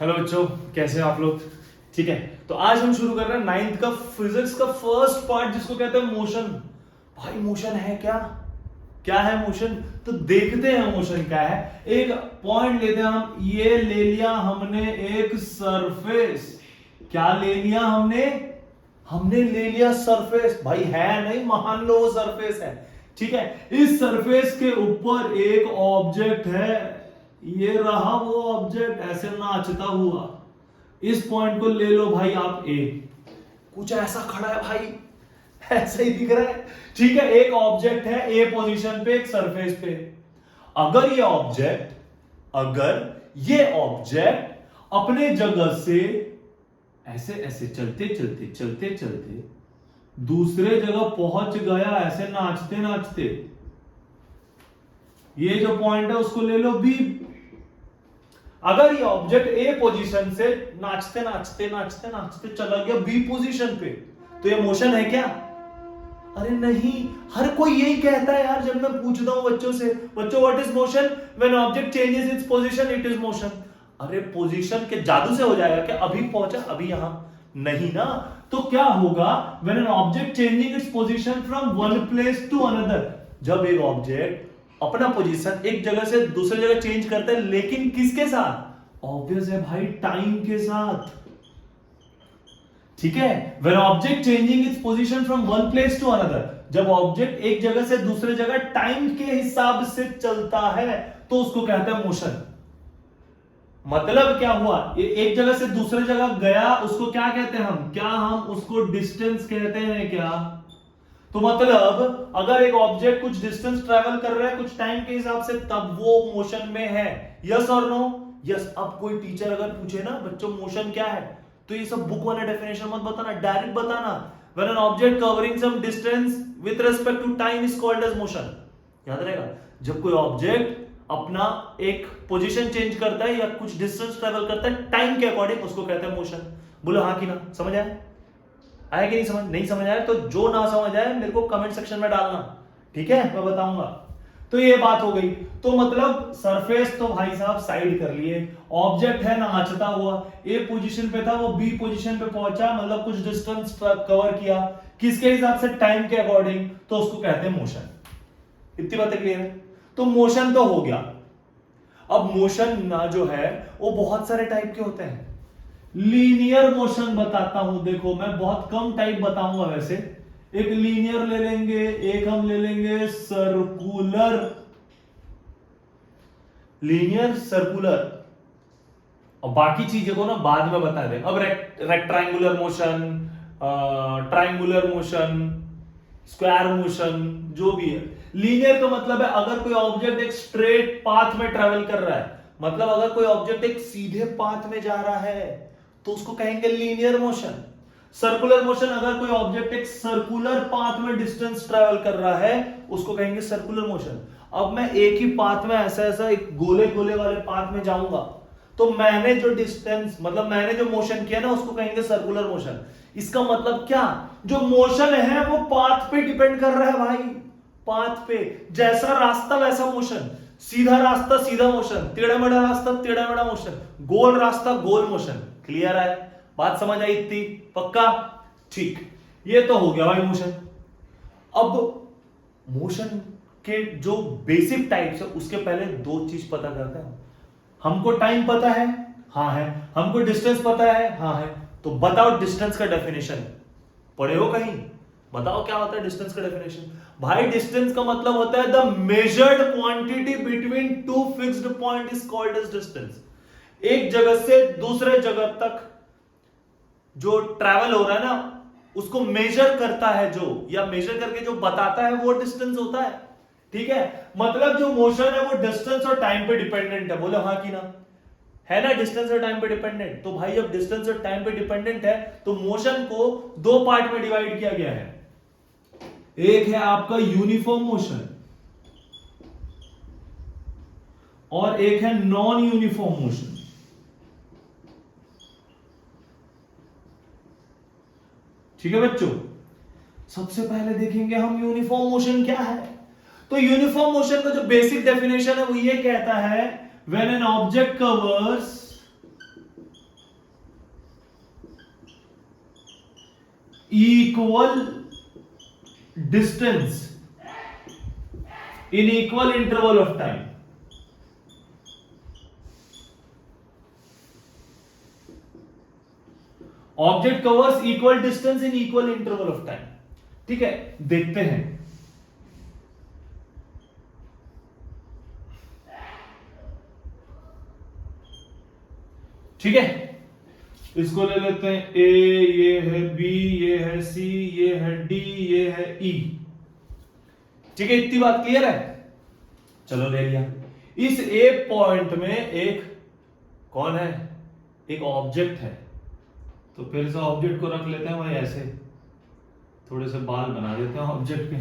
Hello बच्चों, कैसे हैं आप लोग। ठीक है, तो आज हम शुरू कर रहे हैं नाइन्थ का फिजिक्स का फर्स्ट पार्ट जिसको कहते हैं मोशन। भाई मोशन है क्या, क्या है मोशन, तो देखते हैं मोशन क्या है। एक पॉइंट लेते हैं हम, ये ले लिया हमने एक सरफेस। क्या ले लिया हमने, हमने ले लिया सरफेस। भाई है नहीं, मान लो वो सरफेस है। ठीक है, इस सरफेस के ऊपर एक ऑब्जेक्ट है, ये रहा वो ऑब्जेक्ट ऐसे नाचता हुआ। इस पॉइंट को ले लो भाई आप ए। कुछ ऐसा खड़ा है भाई, ऐसा ही दिख रहा है। ठीक है, एक ऑब्जेक्ट है ए पोजीशन पे, एक सरफेस पे। अगर ये ऑब्जेक्ट अपने जगह से ऐसे ऐसे चलते चलते चलते चलते दूसरे जगह पहुंच गया, ऐसे नाचते नाचते, ये जो पॉइंट है उसको ले लो बी। अगर ये ऑब्जेक्ट ए पोजीशन से नाचते नाचते नाचते नाचते चला गया बी पोजीशन पे, तो ये मोशन है क्या। अरे नहीं, हर कोई यही कहता है यार जब मैं पूछता हूं बच्चों से, बच्चों what is motion, when object changes its position it is motion. अरे पोजीशन के जादू से हो जाएगा क्या, अभी पहुंचा अभी यहां, नहीं ना। तो क्या होगा, when an object changing its position from one place to another, जब एक ऑब्जेक्ट अपना पोजीशन एक जगह से दूसरी जगह चेंज करता है, लेकिन किसके साथ, ऑब्वियस है भाई, टाइम के साथ। ठीक है, when object changing its position from one place to another, जब ऑब्जेक्ट एक जगह से दूसरे जगह टाइम के हिसाब से चलता है तो उसको कहते हैं मोशन। मतलब क्या हुआ, ये एक जगह से दूसरे जगह गया, उसको क्या कहते हैं हम, क्या हम उसको डिस्टेंस कहते हैं क्या। तो मतलब अगर एक ऑब्जेक्ट कुछ डिस्टेंस ट्रेवल कर रहा है कुछ टाइम के हिसाब से, तब वो मोशन में है। यस और नो, यस। अब कोई टीचर अगर पूछे ना बच्चों मोशन क्या है, तो ये सब बुक वाला डेफिनेशन मत बताना, डायरेक्ट बताना, when an object covering some distance with respect to time is called as motion. याद रहेगा, जब कोई ऑब्जेक्ट अपना एक पोजीशन चेंज करता है या कुछ डिस्टेंस ट्रेवल करता है टाइम के अकॉर्डिंग, उसको कहते हैं मोशन। बोलो हाँ कि ना, समझ आया, आया कि नहीं समझ, नहीं समझ आया तो जो ना समझ आए मेरे को कमेंट सेक्शन में डालना, ठीक है, मैं बताऊंगा। तो ये बात हो गई। तो मतलब सरफेस तो भाई साहब साइड कर लिए, ऑब्जेक्ट है नाचता हुआ, ए पोजीशन पे था वो बी पोजीशन पे पहुंचा, मतलब कुछ डिस्टेंस कवर किया, किसके हिसाब से, टाइम के अकॉर्डिंग, तो उसको कहते हैं मोशन। इतनी बातें क्लियर है। तो मोशन तो हो गया। अब मोशन ना जो है वो बहुत सारे टाइप के होते हैं। लीनियर मोशन बताता हूं, देखो मैं बहुत कम टाइप बताऊंगा वैसे। एक लीनियर ले लेंगे, एक हम ले लेंगे सर्कुलर, लीनियर सर्कुलर, और बाकी चीजें को ना बाद में बता दें। अब rectangular motion, triangular motion, square motion, जो भी है। लीनियर का मतलब है अगर कोई ऑब्जेक्ट एक स्ट्रेट पाथ में ट्रेवल कर रहा है, मतलब अगर कोई ऑब्जेक्ट एक सीधे पाथ में जा रहा है तो उसको कहेंगे लीनियर मोशन। सर्कुलर मोशन, अगर कोई ऑब्जेक्ट एक सर्कुलर पाथ में डिस्टेंस ट्रेवल कर रहा है उसको कहेंगे सर्कुलर मोशन। अब मैं एक ही पाथ में ऐसा ऐसा एक गोले गोले वाले पाथ में जाऊंगा, तो मैंने जो डिस्टेंस मतलब मैंने जो मोशन किया ना उसको कहेंगे सर्कुलर मोशन। इसका मतलब क्या, जो मोशन है वो पाथ पे डिपेंड कर रहा है भाई, पाथ पे, जैसा रास्ता वैसा मोशन, सीधा रास्ता सीधा मोशन, टेढ़ा मेढ़ा रास्ता टेढ़ा मेढ़ा मोशन, गोल रास्ता गोल मोशन। क्लियर है, बात समझ आई इतनी, पक्का, ठीक। ये तो हो गया भाई मोशन। अब मोशन के जो बेसिक टाइप्स है उसके पहले दो चीज पता करते हैं। हमको टाइम पता है, हाँ है, हमको डिस्टेंस पता है, हाँ है। तो बताओ डिस्टेंस का डेफिनेशन, पढ़े हो कहीं, बताओ क्या होता है डिस्टेंस का डेफिनेशन। भाई डिस्टेंस का मतलब होता है the measured quantity between two fixed point is called as distance. एक जगह से दूसरे जगह तक जो ट्रैवल हो रहा है ना उसको मेजर करता है जो, या मेजर करके जो बताता है वो डिस्टेंस होता है। ठीक है, मतलब जो मोशन है वो डिस्टेंस और टाइम पे डिपेंडेंट है। बोलो हाँ कि ना, है ना, डिस्टेंस और टाइम पे डिपेंडेंट। तो भाई जब डिस्टेंस और टाइम पे डिपेंडेंट है तो मोशन को दो पार्ट में डिवाइड किया गया है। एक है आपका यूनिफॉर्म मोशन और एक है नॉन यूनिफॉर्म मोशन। ठीक है बच्चों, सबसे पहले देखेंगे हम यूनिफॉर्म मोशन क्या है। तो यूनिफॉर्म मोशन का जो बेसिक डेफिनेशन है वो ये कहता है, when an object covers equal distance in equal interval of time. Object covers equal distance in equal interval of time. ठीक है, देखते हैं। ठीक है, इसको ले लेते हैं ए, ये है बी, ये है सी, ये है डी, ये है ई। ठीक है, इतनी बात क्लियर है? चलो ले लिया। इस ए पॉइंट में एक कौन है, एक ऑब्जेक्ट है। तो फिर से ऑब्जेक्ट को रख लेते हैं भाई ऐसे, थोड़े से बाल बना देते हैं ऑब्जेक्ट के।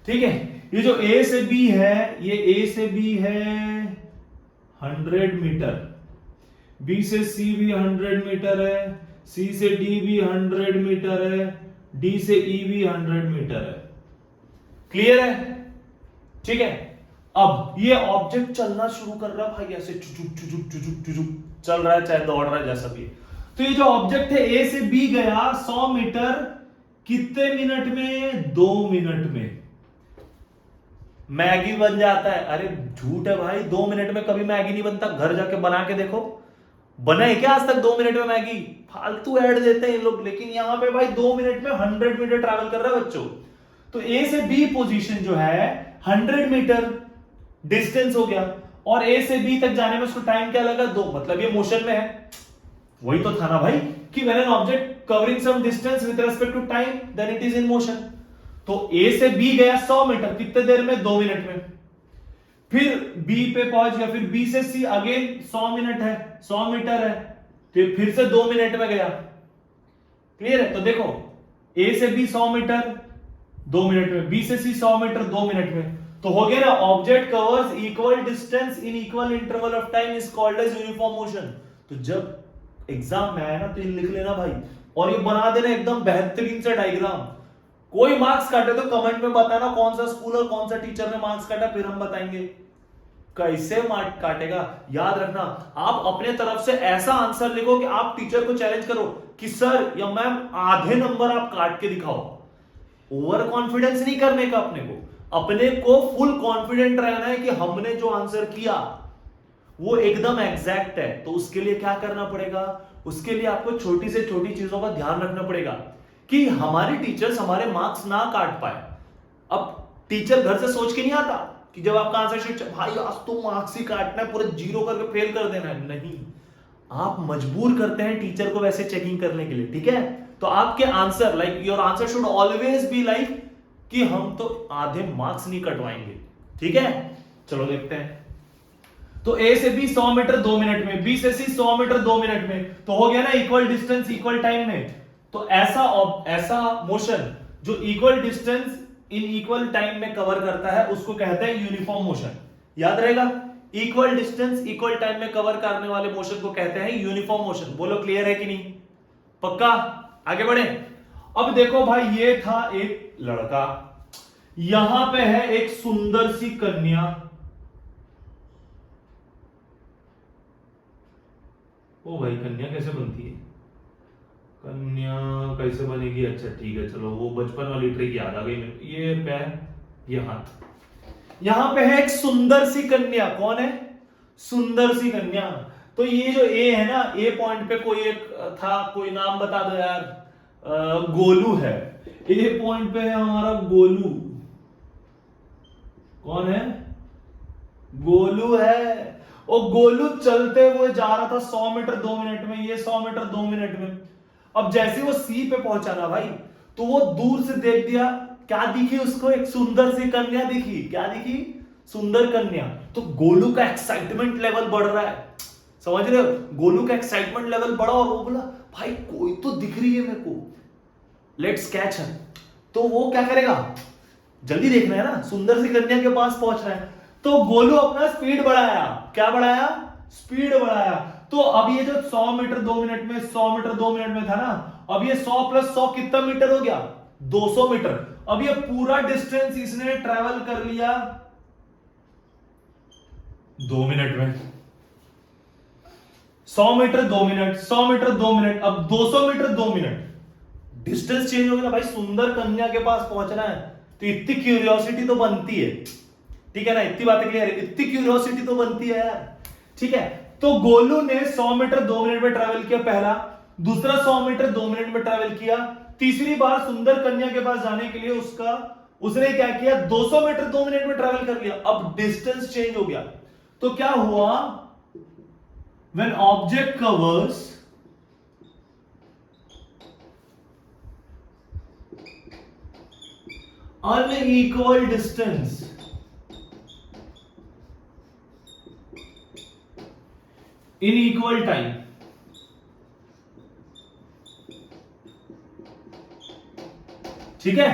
ठीक है, ये जो ए से बी है, ये ए से बी है 100 मीटर, बी से सी भी 100 मीटर है, सी से डी भी 100 मीटर है, डी से ई भी 100 मीटर है। क्लियर है? ठीक है, अब ये ऑब्जेक्ट चलना शुरू कर रहा है भाई, ऐसे चुचुक चुचुक चुचुक चुचुक चल रहा है, चाहे दौड़ रहा है, जैसा भी। तो ये जो ऑब्जेक्ट है ए से बी गया 100 मीटर, कितने मिनट में? 2 मिनट में मैगी बन जाता है। अरे झूठ है भाई, 2 मिनट में कभी मैगी नहीं बनता। घर जाके बना के देखो, बना है क्या आज तक 2 मिनट में मैगी? फालतू ऐड देते हैं ये लोग। लेकिन यहां पे भाई 2 मिनट में 100 मीटर ट्रैवल कर रहा है बच्चों। तो ए से बी पोजीशन जो है 100 मीटर डिस्टेंस हो गया, और ए से बी तक जाने में उसको टाइम क्या लगा? 2। मतलब ये मोशन में है। वही तो था ना भाई कि when an object covering some distance with respect to time then it is in motion. तो ए से बी गया 100 मीटर, कितने देर में? 2 मिनट में। फिर बी पे पहुंच गया, फिर बी से सी अगेन 100 मिनट है, 100 मीटर है, फिर से 2 मिनट में गया। क्लियर है? तो देखो ए से बी 100 मीटर 2 मिनट में, बी से सी 100 मीटर 2 मिनट में। तो हो गया ना, object covers equal distance in equal interval of time is called as uniform motion. तो जब एग्जाम में आया ना तो ये लिख लेना भाई, और ये बना देना एकदम बेहतरीन से डायग्राम। कोई मार्क्स काटे तो कमेंट में बताना कौन सा स्कूल और कौन सा टीचर ने मार्क्स काटा, फिर हम बताएंगे कैसे मार्क्स काटेगा। याद रखना, आप अपने तरफ से ऐसा आंसर लिखो कि आप टीचर को चैलेंज करो कि सर या मैम आधे नंबर आप काट के दिखाओ। ओवर कॉन्फिडेंस नहीं करने का, अपने को फुल कॉन्फिडेंट रहना है कि हमने जो आंसर किया वो एकदम एग्जैक्ट है। तो उसके लिए क्या करना पड़ेगा? उसके लिए आपको छोटी से छोटी चीजों का ध्यान रखना पड़ेगा कि हमारे टीचर्स हमारे मार्क्स ना काट पाए। अब टीचर घर से सोच के नहीं आता कि जब आपका आंसर शीट भाई आज तो मार्क्स ही काटना है, पूरे 0 करके फेल कर देना है, नहीं। आप मजबूर करते हैं टीचर को वैसे चेकिंग करने के लिए। ठीक है, तो आपके answer like your answer should always be like कि हम तो आधे मार्क्स नहीं कटवाएंगे। ठीक है, चलो देखते हैं। तो ए से बी 100 मीटर 2 मिनट में, बी से सी 100 मीटर 2 मिनट में, तो हो गया ना इक्वल डिस्टेंस इक्वल टाइम में। तो ऐसा मोशन जो equal distance in equal time में कवर करता है उसको कहते हैं यूनिफॉर्म मोशन। याद रहेगा, इक्वल डिस्टेंस इक्वल टाइम में कवर करने वाले मोशन को कहते हैं यूनिफॉर्म मोशन। बोलो क्लियर है कि नहीं? पक्का? आगे बढ़े। अब देखो भाई, ये था एक लड़का, यहां पे है एक सुंदर सी कन्या। ओ भाई, कन्या कैसे बनती है? कन्या कैसे बनेगी? अच्छा ठीक है, चलो वो बचपन वाली ट्रिक याद आ गई मेरे को। ये पैर, ये हाथ। यहां पे है एक सुंदर सी कन्या। कौन है? सुंदर सी कन्या। तो ये जो ए है ना, ए पॉइंट पे कोई एक था, कोई नाम बता दो यार। गोलू है। ए पॉइंट पे है हमारा गोलू। कौन है? गोलू है। और गोलू चलते हुए जा रहा था 100 मीटर 2 मिनट में, ये 100 मीटर 2 मिनट में। अब जैसे वो सी पे पहुंचा ना भाई, तो वो दूर से देख दिया, क्या दिखी उसको? एक सुंदर सी कन्या दिखी। क्या दिखी? सुंदर कन्या। तो गोलू का एक्साइटमेंट लेवल बढ़ रहा है, समझ रहे हो? गोलू का एक्साइटमेंट लेवल बढ़ा और वो बोला भाई कोई तो दिख रही है मेरे को, लेट्स कैच हर। तो वो क्या करेगा? जल्दी देखना है ना, सुंदर सी कन्या के पास पहुंच रहा है। तो गोलू अपना स्पीड बढ़ाया। क्या बढ़ाया? स्पीड बढ़ाया। तो अब ये जो 100 मीटर 2 मिनट में, 100 मीटर 2 मिनट में था ना, अब ये 100 प्लस 100 कितना मीटर हो गया? 200 मीटर। अब ये पूरा डिस्टेंस इसने ट्रेवल कर लिया 2 मिनट में। 100 मीटर 2 मिनट, 100 मीटर 2 मिनट, अब 200 मीटर 2 मिनट। डिस्टेंस चेंज हो गया ना भाई, सुंदर कन्या के पास पहुंचना है तो इतनी क्यूरियोसिटी तो बनती है, ठीक है ना, इतनी बातें क्लियर है, इतनी क्यूरियोसिटी तो बनती है यार, ठीक है। तो गोलू ने 100 मीटर 2 मिनट में ट्रैवल किया पहला, दूसरा 100 मीटर 2 मिनट में ट्रैवल किया, तीसरी बार सुंदर कन्या के पास जाने के लिए उसने क्या किया, 200 मीटर 2 मिनट में ट्रैवल कर लिया। अब डिस्टेंस चेंज हो गया, तो क्या हुआ, when object covers unequal distance in equal time, ठीक है,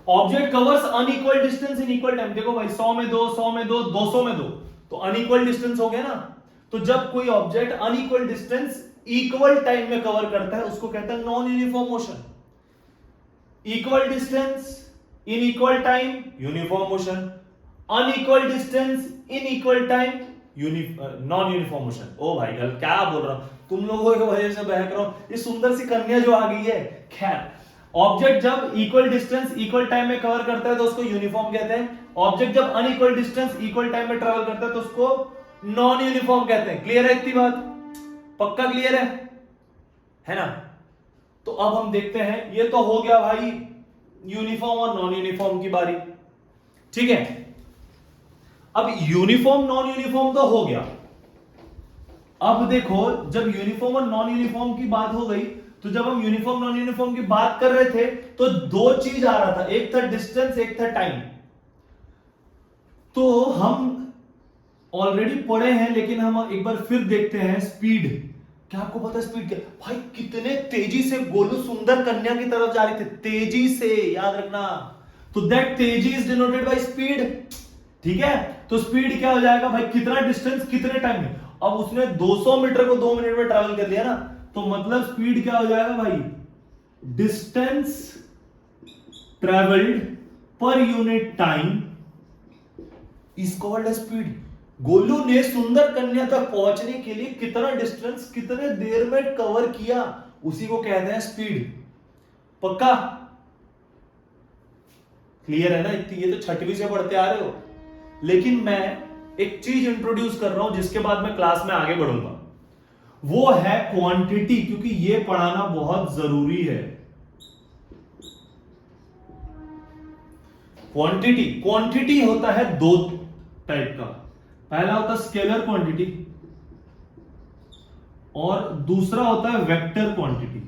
object covers unequal distance in equal time. देखो भाई 100 में 2, 100 में 2, 200 में 2, तो अनइक्वल डिस्टेंस हो गया ना। तो जब कोई object unequal distance equal time में कवर करता है उसको कहता है non uniform motion. Equal distance in equal time uniform motion, unequal distance in equal time non uniform motion. ओ भाई गल क्या बोल रहा हूं, तुम लोगों की वजह से बहक रहा हूं, ये सुंदर सी कन्या जो आ गई है। खैर, ऑब्जेक्ट जब इक्वल डिस्टेंस इक्वल टाइम में कवर करता है तो उसको यूनिफॉर्म कहते हैं, ऑब्जेक्ट जब अनइक्वल डिस्टेंस इक्वल टाइम में ट्रेवल करता है तो उसको नॉन यूनिफॉर्म कहते हैं। क्लियर है इतनी बात, पक्का क्लियर है ना। तो अब हम देखते हैं, ये तो हो गया भाई यूनिफॉर्म और नॉन यूनिफॉर्म की बारी, ठीक है। अब यूनिफॉर्म नॉन यूनिफॉर्म तो हो गया, अब देखो जब यूनिफॉर्म और नॉन यूनिफॉर्म की बात हो गई, तो जब हम यूनिफॉर्म नॉन यूनिफॉर्म की बात कर रहे थे तो दो चीज आ रहा था, एक था डिस्टेंस, एक था टाइम। तो हम ऑलरेडी पढ़े हैं लेकिन हम एक बार फिर देखते हैं स्पीड। क्या आपको पता है स्पीड क्या भाई, कितने तेजी से गोलू सुंदर कन्या की तरफ जा रहे थे, तेजी से, याद रखना। तो दैट तेजी इज डिनोटेड बाय स्पीड, ठीक है। तो स्पीड क्या हो जाएगा भाई, कितना डिस्टेंस कितने टाइम में। अब उसने 200 मीटर को 2 मिनट में ट्रैवल कर लिया ना, तो मतलब स्पीड क्या हो जाएगा भाई, distance travelled per unit time is called as speed. Golu ने सुंदर कन्या तक पहुंचने के लिए कितना डिस्टेंस कितने देर में कवर किया, उसी को कहते हैं स्पीड। पक्का क्लियर है ना, इतनी ये तो छठवीं से पढ़ते आ रहे हो। लेकिन मैं एक चीज इंट्रोड्यूस कर रहा हूं जिसके बाद मैं क्लास में आगे बढ़ूंगा, वो है क्वांटिटी, क्योंकि ये पढ़ाना बहुत जरूरी है। क्वांटिटी होता है दो टाइप का, पहला होता है स्केलर क्वांटिटी और दूसरा होता है vector quantity.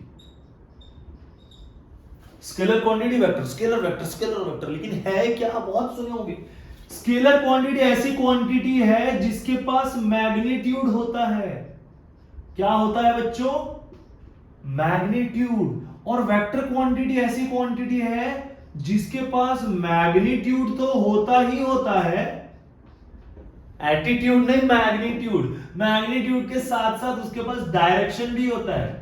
Scalar quantity, vector, scalar vector, scalar vector, लेकिन है क्या, बहुत सुने होंगे। स्केलर क्वांटिटी ऐसी क्वांटिटी है जिसके पास मैग्नीट्यूड होता है। क्या होता है बच्चों, मैग्नीट्यूड। और वेक्टर क्वांटिटी ऐसी क्वांटिटी है जिसके पास मैग्नीट्यूड तो होता ही होता है, एटीट्यूड नहीं, मैग्नीट्यूड। मैग्नीट्यूड के साथ साथ उसके पास डायरेक्शन भी होता है।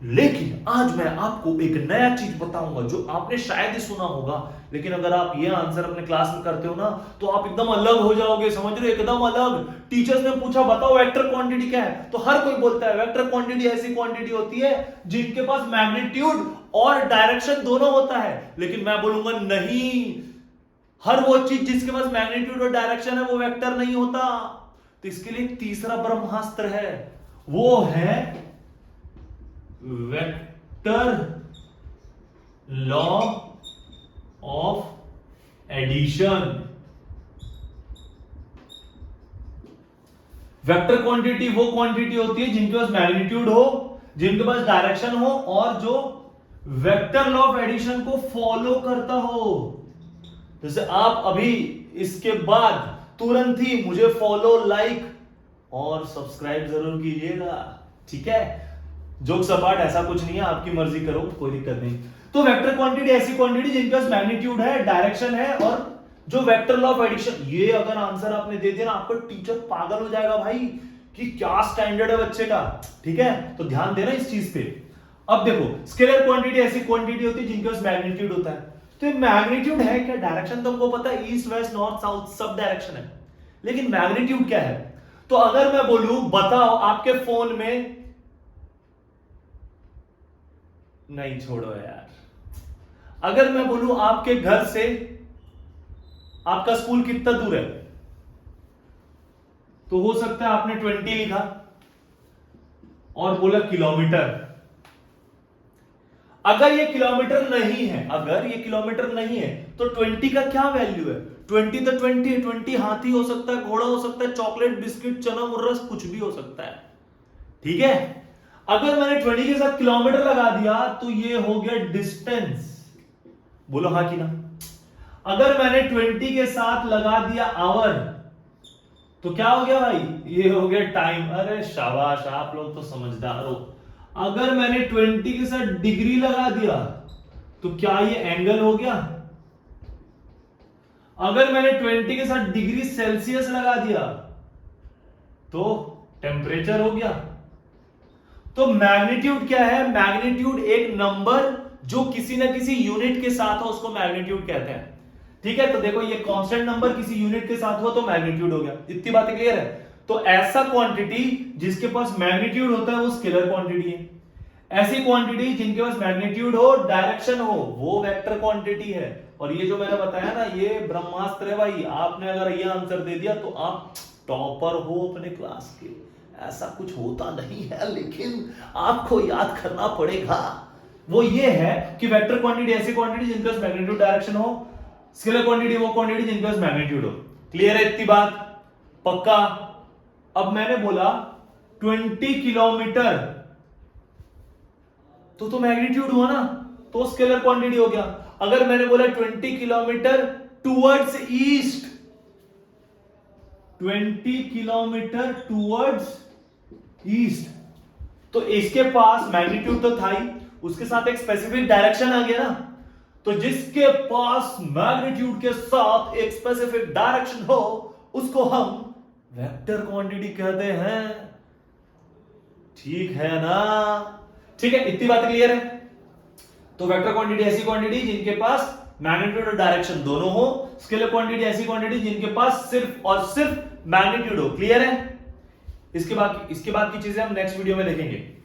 लेकिन आज मैं आपको एक नया चीज बताऊंगा जो आपने शायद ही सुना होगा, लेकिन अगर आप ये आंसर अपने क्लास में करते हो ना तो आप एकदम अलग हो जाओगे, समझ रहे हो, एकदम अलग। टीचर्स ने पूछा बताओ वेक्टर क्वांटिटी क्या है, तो हर कोई बोलता है वेक्टर क्वांटिटी ऐसी क्वांटिटी होती है जिनके पास मैग्नीट्यूड और डायरेक्शन दोनों होता है। लेकिन मैं बोलूंगा नहीं, हर वो चीज जिसके पास मैग्नीट्यूड और डायरेक्शन है वो वेक्टर नहीं होता। तो इसके लिए तीसरा ब्रह्मास्त्र है, वो है vector law of addition. Vector quantity वो क्वांटिटी होती है जिनके पास मैग्नीट्यूड हो, जिनके पास डायरेक्शन हो और जो वेक्टर लॉ ऑफ एडिशन को फॉलो करता हो। जैसे आप अभी इसके बाद तुरंत ही मुझे फॉलो, लाइक और सब्सक्राइब जरूर कीजिएगा, ठीक है। जोक सपाट, ऐसा कुछ नहीं है, आपकी मर्जी करो, कोई दिक्कत नहीं। तो वेक्टर क्वांटिटी ऐसी क्वांटिटी जिनके पास मैग्नीट्यूड है, डायरेक्शन है और जो वेक्टर लॉ ऑफ एडिशन। ये अगर आंसर आपने दे दिया ना, आपका टीचर पागल हो जाएगा भाई कि क्या स्टैंडर्ड है बच्चे का, ठीक है। तो ध्यान देना इस चीज पे। अब देखो, स्केलर क्वांटिटी ऐसी क्वांटिटी होती है जिनके पास मैग्नीट्यूड होता है। तो मैग्नीट्यूड है क्या, डायरेक्शन तो हमको पता है, east west north south sub direction है, लेकिन मैग्नीट्यूड क्या है। तो अगर मैं बोलूं बताओ आपके फोन में नहीं छोड़ो यार, अगर मैं बोलूं आपके घर से आपका स्कूल कितना दूर है, तो हो सकता है आपने 20 लिखा और बोला किलोमीटर। अगर ये किलोमीटर नहीं है, अगर ये किलोमीटर नहीं है तो 20 का क्या वैल्यू है? 20 तो 20 है। 20 हाथी हो सकता है, घोड़ा हो सकता है, चॉकलेट, बिस्किट, चना मुर्रा, कुछ भी हो सकता है। ठीक है, अगर मैंने 20 के साथ किलोमीटर लगा दिया तो ये हो गया डिस्टेंस। बोलो हाँ कि ना। अगर मैंने 20 के साथ लगा दिया आवर तो क्या हो गया भाई? ये हो गया टाइम। अरे शाबाश, आप लोग तो समझदार हो। अगर मैंने 20 के साथ डिग्री लगा दिया तो क्या ये एंगल हो गया? अगर मैंने 20 के साथ डिग्री सेल्सियस लगा दिया तो टेम्परेचर हो गया। तो मैग्नीट्यूड क्या है? मैग्नीट्यूड एक नंबर जो किसी ना किसी यूनिट के साथ हो उसको मैग्नीट्यूड कहते हैं। ठीक है, तो देखो ये कांस्टेंट नंबर किसी यूनिट के साथ हो तो मैग्नीट्यूड हो गया। इतनी बातें क्लियर है? तो ऐसा क्वांटिटी जिसके पास मैग्नीट्यूड होता है वो स्केलर क्वांटिटी है। ऐसी क्वांटिटी जिनके पास मैग्नीट्यूड हो, डायरेक्शन हो, वो वेक्टर क्वांटिटी है। और ये जो मैंने बताया ना, ये ब्रह्मास्त्र है भाई। आपने अगर ये आंसर दे दिया तो आप टॉपर हो अपने क्लास के। ऐसा कुछ होता नहीं है, लेकिन आपको याद करना पड़ेगा। वो ये है कि वेक्टर क्वांटिटी ऐसी क्वांटिटी जिनके पास मैग्नीट्यूड, डायरेक्शन हो। स्केलर क्वांटिटी वो क्वांटिटी जिनके पास मैग्नीट्यूड हो। क्लियर है इतनी बात? पक्का? अब मैंने बोला 20 किलोमीटर तो मैग्नीट्यूड हुआ ना, तो स्केलर क्वांटिटी हो गया। अगर मैंने बोला 20 kilometre towards east, 20 kilometre towards east, तो इसके पास मैग्नीट्यूड तो था ही, उसके साथ एक स्पेसिफिक डायरेक्शन आ गया ना। तो जिसके पास मैग्नीट्यूड के साथ एक स्पेसिफिक डायरेक्शन हो उसको हम वेक्टर क्वांटिटी कहते हैं। ठीक है ना? ठीक है, इतनी बात क्लियर है? तो वेक्टर क्वांटिटी ऐसी क्वांटिटी जिनके पास मैग्नीट्यूड और डायरेक्शन दोनों हो। स्केलर क्वांटिटी ऐसी क्वांटिटी जिनके पास सिर्फ और सिर्फ मैग्नीट्यूड हो। क्लियर है? इसके बाद की चीजें हम नेक्स्ट वीडियो में देखेंगे।